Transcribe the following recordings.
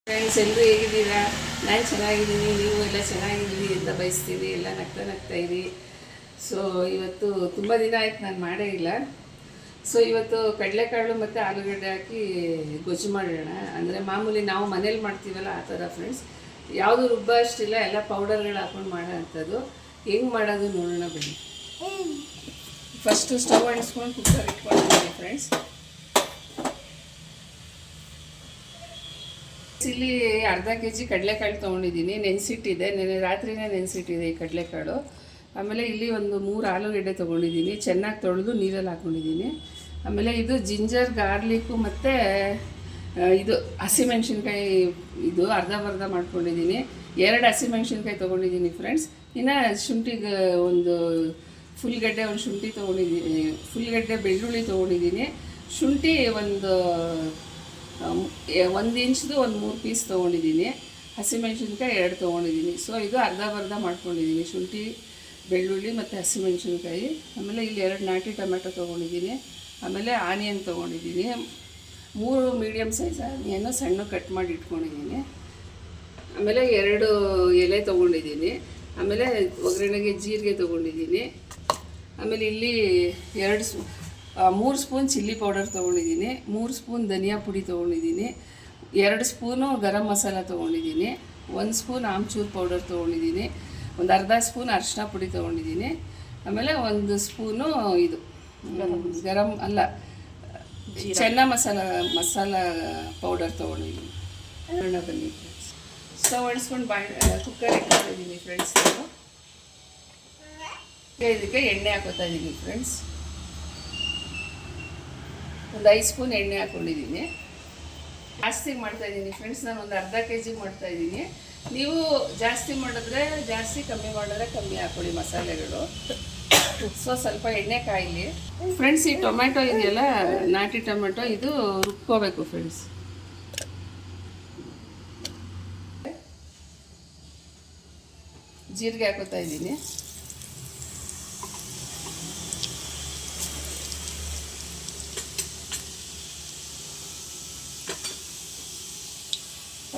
Friends ಎಲ್ಲರೂ ಹೇಗಿದ್ದೀರಾ? ನಾನು ಚೆನ್ನಾಗಿದ್ದೀನಿ, ನೀವು ಎಲ್ಲ ಚೆನ್ನಾಗಿದ್ದೀರಿ ಅಂತ ಬಯಸ್ತೀನಿ. ಎಲ್ಲ ನಗ್ತಾ ಇರಿ. ಸೊ ಇವತ್ತು ತುಂಬ ದಿನ ಆಯ್ತು ನಾನು ಮಾಡೇ ಇಲ್ಲ. ಸೊ ಇವತ್ತು ಕಡಲೆಕಾಳು ಮತ್ತು ಆಲೂಗಡ್ಡೆ ಹಾಕಿ ಗೊಜ್ಜು ಮಾಡೋಣ. ಅಂದರೆ ಮಾಮೂಲಿ ನಾವು ಮನೇಲಿ ಮಾಡ್ತೀವಲ್ಲ ಆ ಥರ ಫ್ರೆಂಡ್ಸ್. ಯಾವುದು ರುಬ್ಬ ಅಷ್ಟಿಲ್ಲ, ಎಲ್ಲ ಪೌಡರ್ಗಳು ಹಾಕೊಂಡು ಮಾಡೋ ಅಂಥದ್ದು. ಹೆಂಗೆ ಮಾಡೋದು ನೋಡೋಣ ಬನ್ನಿ. ಫಸ್ಟು ಸ್ಟವ್ ಅಂಟಿಸ್ಕೊಂಡು ಕುಕ್ಕರ್ ಇಟ್ಕೊಂಡಿದ್ದೀನಿ ಫ್ರೆಂಡ್ಸ್. ಇಲ್ಲಿ ಅರ್ಧ ಕೆ.ಜಿ ಕಡಲೆಕಾಳು ತೊಗೊಂಡಿದ್ದೀನಿ. ನೆನೆಸಿಟ್ಟಿದೆ, ನೆನೆ ರಾತ್ರಿನೇ ನೆನೆಸಿಟ್ಟಿದೆ ಈ ಕಡಲೆಕಾಳು. ಆಮೇಲೆ ಇಲ್ಲಿ ಒಂದು 3 ಆಲೂಗಡ್ಡೆ ತೊಗೊಂಡಿದ್ದೀನಿ, ಚೆನ್ನಾಗಿ ತೊಳೆದು ನೀರಲ್ಲಿ ಹಾಕ್ಕೊಂಡಿದ್ದೀನಿ. ಆಮೇಲೆ ಇದು ಜಿಂಜರ್ ಗಾರ್ಲಿಕ್ಕು ಮತ್ತು ಇದು ಹಸಿಮೆಣ್ಸಿನ್ಕಾಯಿ, ಇದು ಅರ್ಧ ಮಾಡ್ಕೊಂಡಿದ್ದೀನಿ. 2 ಹಸಿಮೆಣ್ಸಿನ್ಕಾಯಿ ತೊಗೊಂಡಿದ್ದೀನಿ ಫ್ರೆಂಡ್ಸ್. ಇನ್ನು ಶುಂಠಿಗೆ ಒಂದು ಫುಲ್ಗಡ್ಡೆ, ಒಂದು ಶುಂಠಿ ತೊಗೊಂಡಿದ್ದೀನಿ, ಫುಲ್ಗಡ್ಡೆ ಬೆಳ್ಳುಳ್ಳಿ ತೊಗೊಂಡಿದ್ದೀನಿ. ಶುಂಠಿ ಒಂದು 1 ಇಂಚ್ದು ಒಂದು 3 ಪೀಸ್ ತೊಗೊಂಡಿದ್ದೀನಿ. ಹಸಿಮೆಣ್ಸಿನ್ಕಾಯಿ 2 ತೊಗೊಂಡಿದ್ದೀನಿ. ಸೊ ಇದು ಅರ್ಧ ಮಾಡ್ಕೊಂಡಿದ್ದೀನಿ, ಶುಂಠಿ ಬೆಳ್ಳುಳ್ಳಿ ಮತ್ತು ಹಸಿಮೆಣ್ಸಿನ್ಕಾಯಿ. ಆಮೇಲೆ ಇಲ್ಲಿ 2 ನಾಟಿ ಟೊಮೆಟೊ ತೊಗೊಂಡಿದ್ದೀನಿ. ಆಮೇಲೆ ಆನಿಯನ್ ತೊಗೊಂಡಿದ್ದೀನಿ, 3 ಮೀಡಿಯಮ್ ಸೈಜ್ ಆನಿಯನ್ನು ಸಣ್ಣ ಕಟ್ ಮಾಡಿ ಇಟ್ಕೊಂಡಿದ್ದೀನಿ. ಆಮೇಲೆ 2 ಎಲೆ ತೊಗೊಂಡಿದ್ದೀನಿ. ಆಮೇಲೆ ಒಗ್ಗರಣೆಗೆ ಜೀರಿಗೆ ತೊಗೊಂಡಿದ್ದೀನಿ. ಆಮೇಲೆ ಇಲ್ಲಿ 3 ಸ್ಪೂನ್ ಚಿಲ್ಲಿ ಪೌಡರ್ ತೊಗೊಂಡಿದ್ದೀನಿ, 3 ಸ್ಪೂನ್ ಧನಿಯಾ ಪುಡಿ ತೊಗೊಂಡಿದ್ದೀನಿ, 2 ಸ್ಪೂನು ಗರಂ ಮಸಾಲ ತೊಗೊಂಡಿದ್ದೀನಿ, 1 ಸ್ಪೂನ್ ಆಮ್ಚೂರ್ ಪೌಡರ್ ತೊಗೊಂಡಿದ್ದೀನಿ, ಒಂದು ಅರ್ಧ ಸ್ಪೂನ್ ಅರಿಶಿನ ಪುಡಿ ತೊಗೊಂಡಿದ್ದೀನಿ. ಆಮೇಲೆ 1 ಸ್ಪೂನು ಇದು ಗರಂ ಅಲ್ಲ ಚೆನ್ನ ಮಸಾಲ ಪೌಡರ್ ತೊಗೊಂಡಿದ್ದೀನಿ. ಬನ್ನಿ ಸ್ಟವ್ ಅಂಟಿಸ್ಕೊಂಡು ಕುಕ್ಕರ್ ಇಟ್ಕೊಂಡಿದ್ದೀನಿ ಫ್ರೆಂಡ್ಸ್. ಇದಕ್ಕೆ ಎಣ್ಣೆ ಹಾಕೋತಾ ಇದ್ದೀನಿ ಫ್ರೆಂಡ್ಸ್. ಒಂದು 5 ಸ್ಪೂನ್ ಎಣ್ಣೆ ಹಾಕ್ಕೊಂಡಿದ್ದೀನಿ. ಜಾಸ್ತಿ ಮಾಡ್ತಾಯಿದ್ದೀನಿ ಫ್ರೆಂಡ್ಸ್, ನಾನು ಒಂದು ಅರ್ಧ ಕೆ.ಜಿ ಮಾಡ್ತಾಯಿದ್ದೀನಿ. ನೀವು ಜಾಸ್ತಿ ಮಾಡಿದ್ರೆ ಜಾಸ್ತಿ, ಕಮ್ಮಿ ಮಾಡಿದ್ರೆ ಕಮ್ಮಿ ಹಾಕ್ಕೊಳ್ಳಿ ಮಸಾಲೆಗಳು. ಸೊ ಸ್ವಲ್ಪ ಎಣ್ಣೆ ಕಾಯಿಲಿ ಫ್ರೆಂಡ್ಸ್. ಈ ಟೊಮೆಟೊ ಇದೆಯಲ್ಲ, ನಾಟಿ ಟೊಮೆಟೊ, ಇದು ರುಬ್ಕೋಬೇಕು ಫ್ರೆಂಡ್ಸ್. ಜೀರಿಗೆ ಹಾಕೋತಾ ಇದ್ದೀನಿ.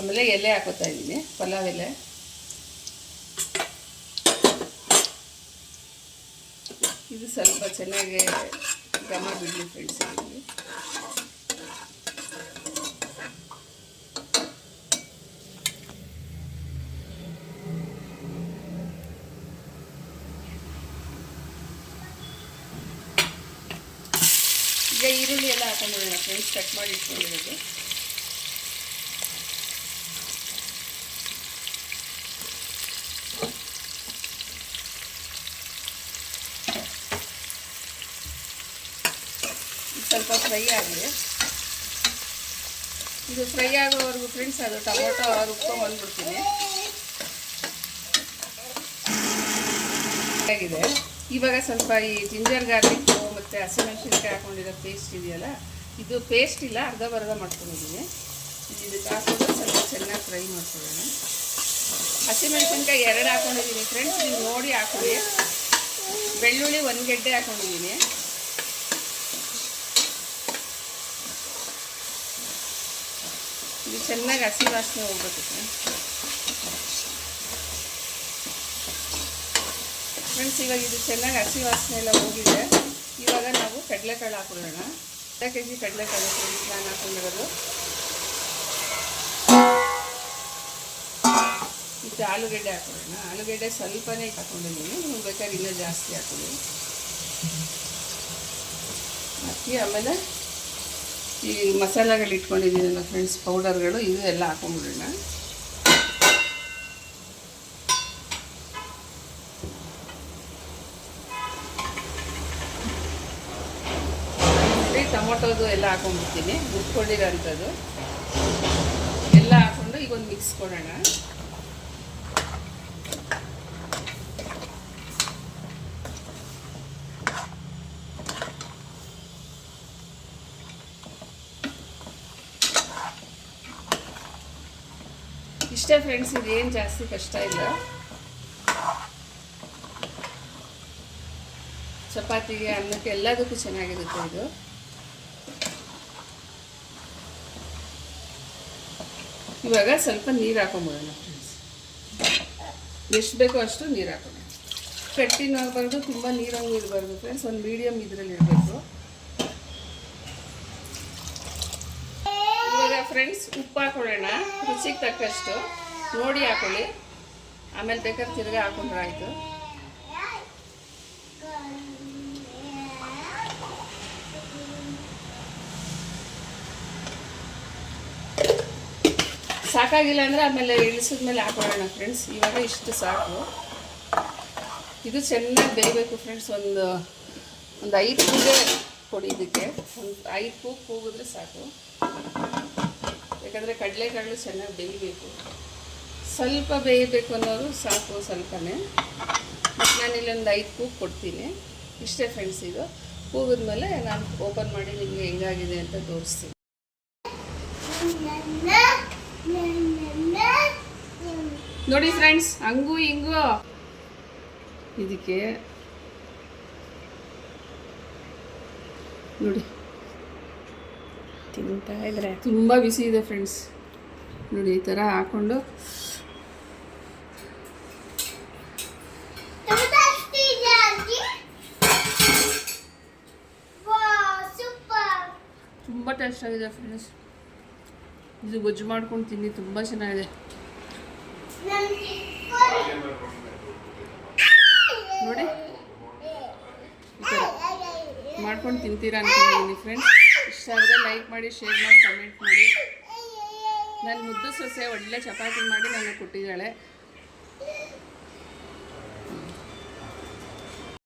ಆಮೇಲೆ ಎಲೆ ಹಾಕೋತಾ ಇದ್ದೀನಿ, ಪಲಾವ್ ಎಲೆ. ಇದು ಸ್ವಲ್ಪ ಚೆನ್ನಾಗಿ ಘಮ ಬಿಡಲಿ ಫ್ರೆಂಡ್ಸ್. ಈಗ ಈರುಳ್ಳಿ ಎಲ್ಲ ಹಾಕೊಂಡ್ಬಿಡೋಣ ಫ್ರೆಂಡ್ಸ್, ಕಟ್ ಮಾಡಿ ಇಟ್ಕೊಂಡಿರೋದು. ಸ್ವಲ್ಪ ಫ್ರೈ ಆಗಲಿ. ಇದು ಫ್ರೈ ಆಗೋವರೆಗೂ ಫ್ರೆಂಡ್ಸ್ ಅದು ಟೊಮೊಟೊ ರುಬ್ಕೊಂಡ್ಬಂದ್ಬಿಡ್ತೀನಿ. ಆಗಿದೆ. ಇವಾಗ ಸ್ವಲ್ಪ ಈ ಜಿಂಜರ್ ಗಾರ್ಲಿಕ್ಕು ಮತ್ತು ಹಸಿಮೆಣ್ಸಿನ್ಕಾಯಿ ಹಾಕೊಂಡಿರೋ ಪೇಸ್ಟ್ ಇದೆಯಲ್ಲ, ಇದು ಪೇಸ್ಟ್ ಇಲ್ಲ, ಅರ್ಧ ಮಾಡ್ಕೊಂಡಿದ್ದೀನಿ. ಇದಕ್ಕೆ ಹಾಕೊಂಡು ಸ್ವಲ್ಪ ಚೆನ್ನಾಗಿ ಫ್ರೈ ಮಾಡ್ಕೊಳ್ಳೋಣ. ಹಸಿಮೆಣ್ಸಿನ್ಕಾಯಿ 2 ಹಾಕೊಂಡಿದ್ದೀನಿ ಫ್ರೆಂಡ್ಸ್, ನೀವು ನೋಡಿ ಹಾಕೊಳ್ಳಿ. ಬೆಳ್ಳುಳ್ಳಿ 1 ಗೆಡ್ಡೆ ಹಾಕೊಂಡಿದ್ದೀನಿ. ಇದು ಚೆನ್ನಾಗಿ ಹಸಿ ವಾಸನೆ ಹೋಗ್ಬೇಕು ಫ್ರೆಂಡ್ಸ್. ಇವಾಗ ಇದು ಚೆನ್ನಾಗಿ ಹಸಿ ವಾಸನೆ ಎಲ್ಲ ಹೋಗಿದೆ. ಇವಾಗ ನಾವು ಕಡಲೆಕಾಳು ಹಾಕೊಳ್ಳೋಣ. ಅರ್ಧ ಕೆ.ಜಿ ಕಡಲೆಕಾಳು ಫ್ರೆಂಡ್ಸ್ ನಾನು ಹಾಕೊಂಡಿರೋದು. ಮತ್ತು ಆಲೂಗಡ್ಡೆ ಹಾಕೊಳ್ಳೋಣ. ಆಲೂಗಡ್ಡೆ ಸ್ವಲ್ಪನೇ ಹಾಕೊಂಡಿದ್ದೀನಿ, ನೀವು ಬೇಕಾದ್ರೆ ಇನ್ನೂ ಜಾಸ್ತಿ ಹಾಕೊಳ್ಳಿ. ಹಾಕಿ ಆಮೇಲೆ ಈ ಮಸಾಲೆಗಳು ಇಟ್ಕೊಂಡಿದ್ದೀನಲ್ಲ ಫ್ರೆಂಡ್ಸ್, ಪೌಡರ್ಗಳು, ಇದು ಎಲ್ಲ ಹಾಕೊಂಡ್ಬಿಡೋಣ. ಟೊಮೊಟೊದು ಎಲ್ಲ ಹಾಕೊಂಡ್ಬಿಡ್ತೀನಿ, ರುಬ್ಕೊಂಡಿರೋಂಥದ್ದು ಎಲ್ಲ ಹಾಕ್ಕೊಂಡು ಈಗ ಒಂದು ಮಿಕ್ಸ್ ಕೊಡೋಣ. ಇಷ್ಟೇ ಫ್ರೆಂಡ್ಸ್, ಇದೇನು ಜಾಸ್ತಿ ಕಷ್ಟ ಇಲ್ಲ. ಚಪಾತಿಗೆ, ಅನ್ನಕ್ಕೆ, ಎಲ್ಲದಕ್ಕೂ ಚೆನ್ನಾಗಿರುತ್ತೆ ಇದು. ಇವಾಗ ಸ್ವಲ್ಪ ನೀರು ಹಾಕೊಂಬಿಡೋಣ ಫ್ರೆಂಡ್ಸ್. ಎಷ್ಟು ಬೇಕೋ ಅಷ್ಟು ನೀರು ಹಾಕೋಣ. ಕಟ್ಟಿನೂ ಆಗಬಾರ್ದು, ತುಂಬ ನೀರಂಗೂ ಇರಬಾರ್ದು ಫ್ರೆಂಡ್ಸ್. ಒಂದು ಮೀಡಿಯಮ್ ಇದರಲ್ಲಿ ಇರಬೇಕು. ಇವಾಗ ಫ್ರೆಂಡ್ಸ್ ಉಪ್ಪು ಹಾಕೊಳ್ಳೋಣ, ರುಚಿಗೆ ತಕ್ಕಷ್ಟು ನೋಡಿ ಹಾಕೊಳ್ಳಿ. ಆಮೇಲೆ ಬೇಕಾದ್ರೆ ತಿರ್ಗಿ ಹಾಕೊಂಡ್ರೆ ಆಯಿತು. ಸಾಕಾಗಿಲ್ಲ ಅಂದರೆ ಆಮೇಲೆ ಇಳಿಸಿದ್ಮೇಲೆ ಹಾಕೊಳ್ಳೋಣ ಫ್ರೆಂಡ್ಸ್. ಇವಾಗ ಇಷ್ಟು ಸಾಕು. ಇದು ಚೆನ್ನಾಗಿ ಬೇಯಬೇಕು ಫ್ರೆಂಡ್ಸ್. ಒಂದು 5 ಕೂಗೆ ಕೊಡಿ ಇದಕ್ಕೆ. ಒಂದು 5 ಕೂಗು ಕೂಗಿದ್ರೆ ಸಾಕು. ಯಾಕಂದರೆ ಕಡಲೆಕಾಳು ಚೆನ್ನಾಗಿ ಬೇಯಬೇಕು. ಸ್ವಲ್ಪ ಬೇಯಬೇಕು ಅನ್ನೋರು ಸಾಕು, ಸ್ವಲ್ಪನೇ. ಮತ್ತು ನಾನಿಲ್ಲಿ ಒಂದು 5 ಕೂಗು ಕೊಡ್ತೀನಿ. ಇಷ್ಟೇ ಫ್ರೆಂಡ್ಸ್. ಇದು ಕೂಗಿದ್ಮೇಲೆ ನಾನು ಓಪನ್ ಮಾಡಿ ನಿಮಗೆ ಹೆಂಗಾಗಿದೆ ಅಂತ ತೋರಿಸ್ತೀನಿ. ನೋಡಿ ಫ್ರೆಂಡ್ಸ್, ಹಂಗೂ ಹಿಂಗೂ ಇದಕ್ಕೆ ನೋಡಿ ತಿಂತಾ ಇದ್ರೆ ತುಂಬ ಬಿಸಿ ಇದೆ ಫ್ರೆಂಡ್ಸ್. ನೋಡಿ ಈ ಥರ ಹಾಕ್ಕೊಂಡು ತುಂಬ ಟೇಸ್ಟ್ ಆಗಿದೆ ಫ್ರೆಂಡ್ಸ್. ಇದು ಗೊಜ್ಜು ಮಾಡ್ಕೊಂಡು ತಿನ್ನಿ, ತುಂಬ ಚೆನ್ನಾಗಿದೆ. ನೋಡಿ ಈ ಥರ ಮಾಡ್ಕೊಂಡು ತಿಂತೀರಾ ಅನ್ಕೊಂಡಿದ್ದೀನಿ ಫ್ರೆಂಡ್ಸ್. ಇಷ್ಟ ಆದರೆ ಲೈಕ್ ಮಾಡಿ, ಶೇರ್ ಮಾಡಿ, ಕಮೆಂಟ್ ಮಾಡಿ. ನನ್ನ ಮುದ್ದು ಸೊಸೆ ಒಳ್ಳೆ ಚಪಾತಿ ಮಾಡಿ ನನಗೆ ಕೊಟ್ಟಿದ್ದಾಳೆ.